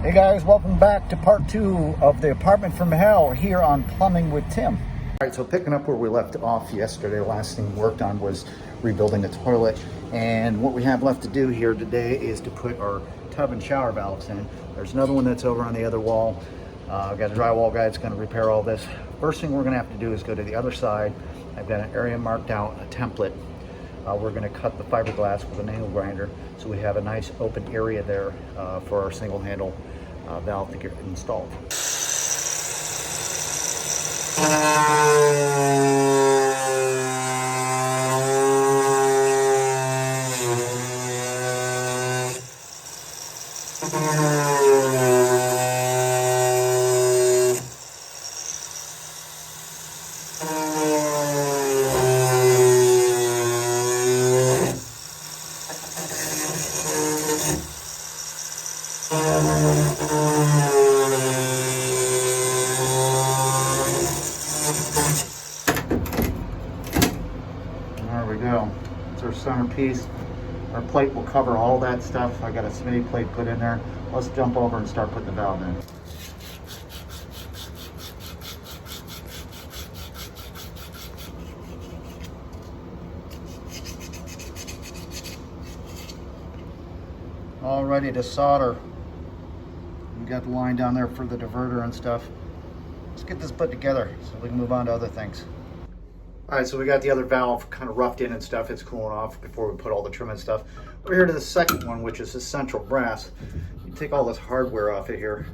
Hey guys, welcome back to part 2 of the apartment from hell here on Plumbing with Tim. All right, so picking up where we left off yesterday, last thing we worked on was rebuilding the toilet. And what we have left to do here today is to put our tub and shower valves in. There's another one that's over on the other wall. I've got a drywall guy that's gonna repair all this. First thing we're gonna have to do is go to the other side. I've got an area marked out, a template. We're going to cut the fiberglass with a nail grinder so we have a nice open area there for our single handle valve to get installed. There we go. It's our centerpiece. Our plate will cover all that stuff. I got a Smitty plate put in there. Let's jump over and start putting the valve in. All ready to solder. We got the line down there for the diverter and stuff. Let's get this put together so we can move on to other things. All right, so we got the other valve kind of roughed in and stuff. It's cooling off before we put all the trim and stuff. We're here to the second one, which is the central brass. You take all this hardware off of here,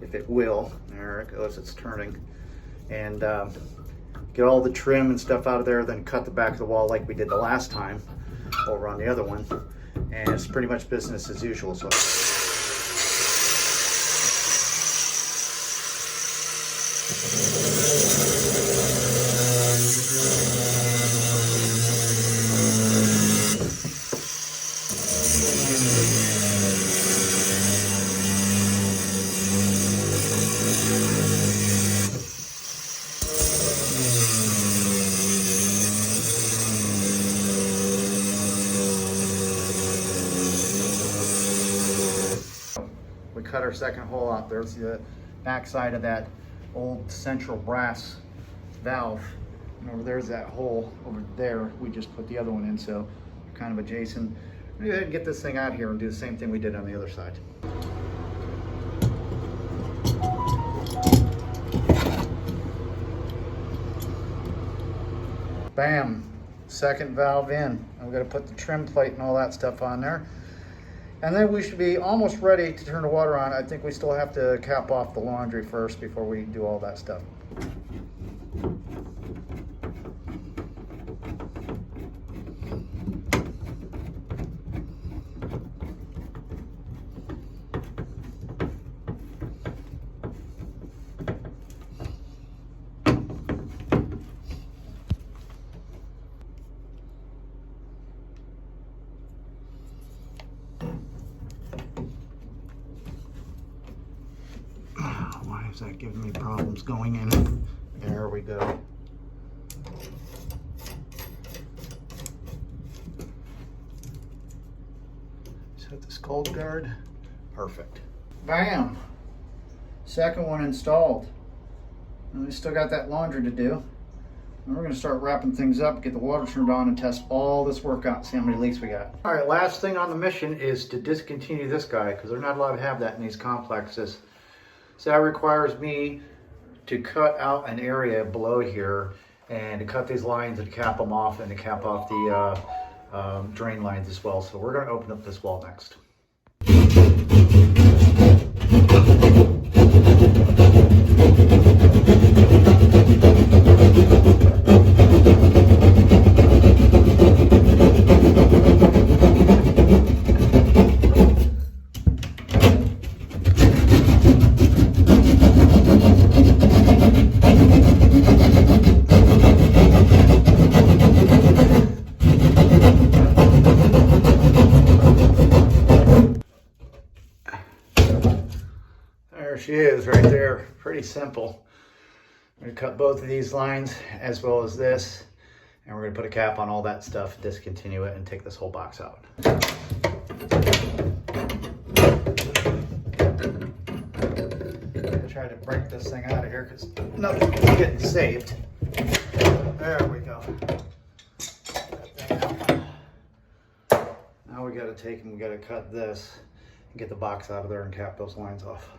if it will. There it goes, it's turning. And get all the trim and stuff out of there, then cut the back of the wall like we did the last time over on the other one. And it's pretty much business as usual. So. We cut our second hole out. There's the back side of that old central brass valve. And over there's that hole over there. We just put the other one in, so kind of adjacent. We're gonna get this thing out here and do the same thing we did on the other side. Bam, second valve in. And we're gonna put the trim plate and all that stuff on there. And then we should be almost ready to turn the water on. I think we still have to cap off the laundry first before we do all that stuff. Why is that giving me problems going in? There we go. Set this cold guard. Perfect. Bam! Second one installed. And we still got that laundry to do. And we're going to start wrapping things up, get the water turned on, and test all this work out and see how many leaks we got. All right, last thing on the mission is to discontinue this guy because they're not allowed to have that in these complexes. So that requires me to cut out an area below here and to cut these lines and cap them off and to cap off the drain lines as well. So we're going to open up this wall next. There she is right there. Pretty simple. I'm going to cut both of these lines as well as this, and we're going to put a cap on all that stuff, discontinue it, and take this whole box out. break this thing out of here because nothing's getting saved. There we go. Now we got to take and we got to cut this and get the box out of there and cap those lines off.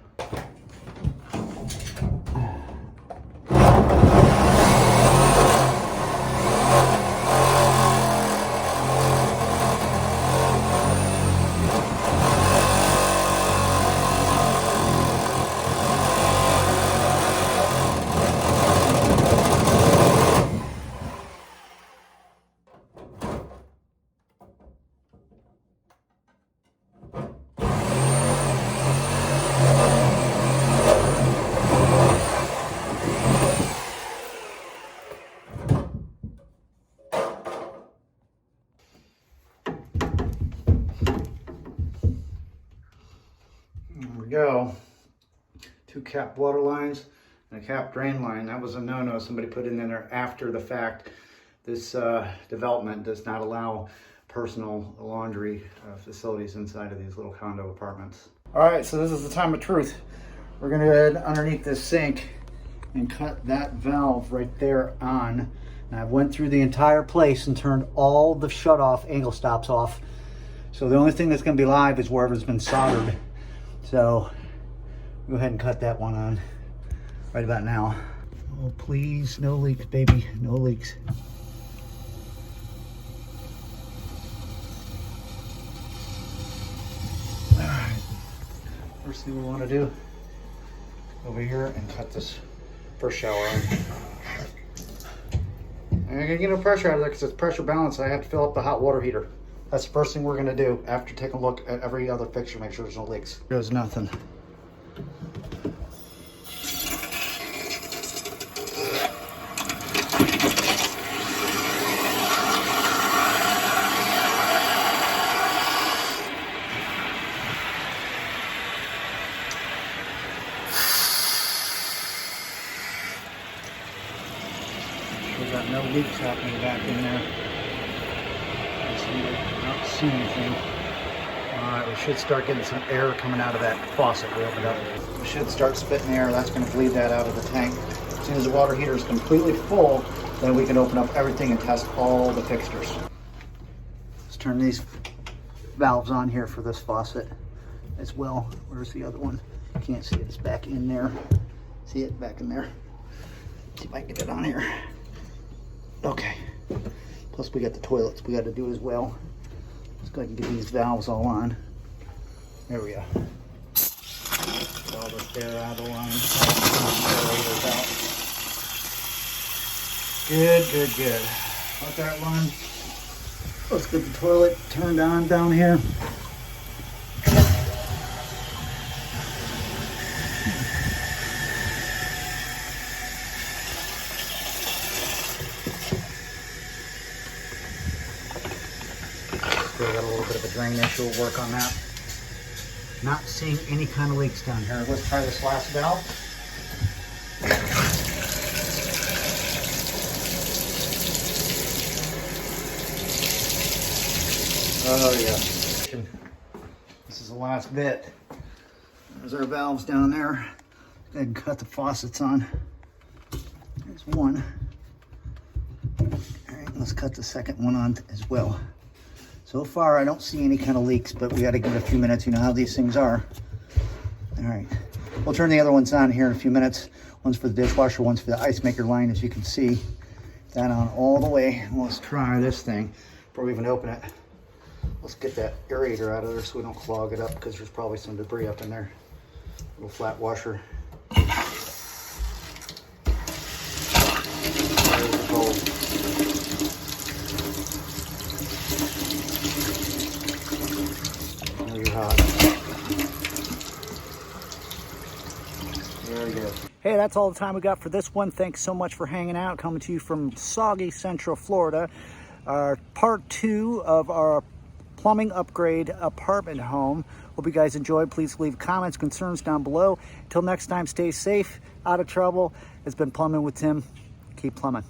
Go. 2 cap water lines and a cap drain line. That was a no-no. Somebody put it in there after the fact. This development does not allow personal laundry facilities inside of these little condo apartments. All right, so this is the time of truth. We're gonna head underneath this sink and cut that valve right there on. And I went through the entire place and turned all the shut-off angle stops off. So the only thing that's gonna be live is wherever's been soldered. So go ahead and cut that one on right about now. Oh, please, no leaks, baby, no leaks. All right, first thing we want to do, over here and cut this first shower on. And I'm gonna get no pressure out of there because it's pressure balanced. I have to fill up the hot water heater. That's the first thing we're gonna do after taking a look at every other fixture, make sure there's no leaks. There's nothing. We got no leaks happening back in there. I don't see anything. All right, we should start getting some air coming out of that faucet we opened up. We should start spitting air. That's going to bleed that out of the tank. As soon as the water heater is completely full, then we can open up everything and test all the fixtures. Let's turn these valves on here for this faucet as well. Where's the other one? Can't see it. It's back in there. See it back in there. See if I can get it on here. Okay. Plus we got the toilets we got to do as well. Let's go ahead and get these valves all on. There we go. Get all this air out of the line. Good, good, good. Let that run. Let's get the toilet turned on down here. Still got a little bit of a drain issue. We'll work on that. Not seeing any kind of leaks down here. Let's try this last valve. Oh yeah. This is the last bit. There's our valves down there. Go ahead and cut the faucets on. There's one. All right, let's cut the second one on as well. So far, I don't see any kind of leaks, but we got to give it a few minutes. You know how these things are. All right. We'll turn the other ones on here in a few minutes. One's for the dishwasher, one's for the ice maker line, as you can see. That on all the way. Let's try this thing before we even open it. Let's get that aerator out of there so we don't clog it up, because there's probably some debris up in there. Little flat washer. There's the hole. Hot. Very good. Hey, that's all the time we got for this one. Thanks so much for hanging out. Coming to you from soggy Central Florida. Part 2 of our plumbing upgrade apartment home. Hope you guys enjoyed. Please leave comments, concerns down below. Until next time, stay safe, out of trouble. It's been Plumbing with Tim. Keep plumbing.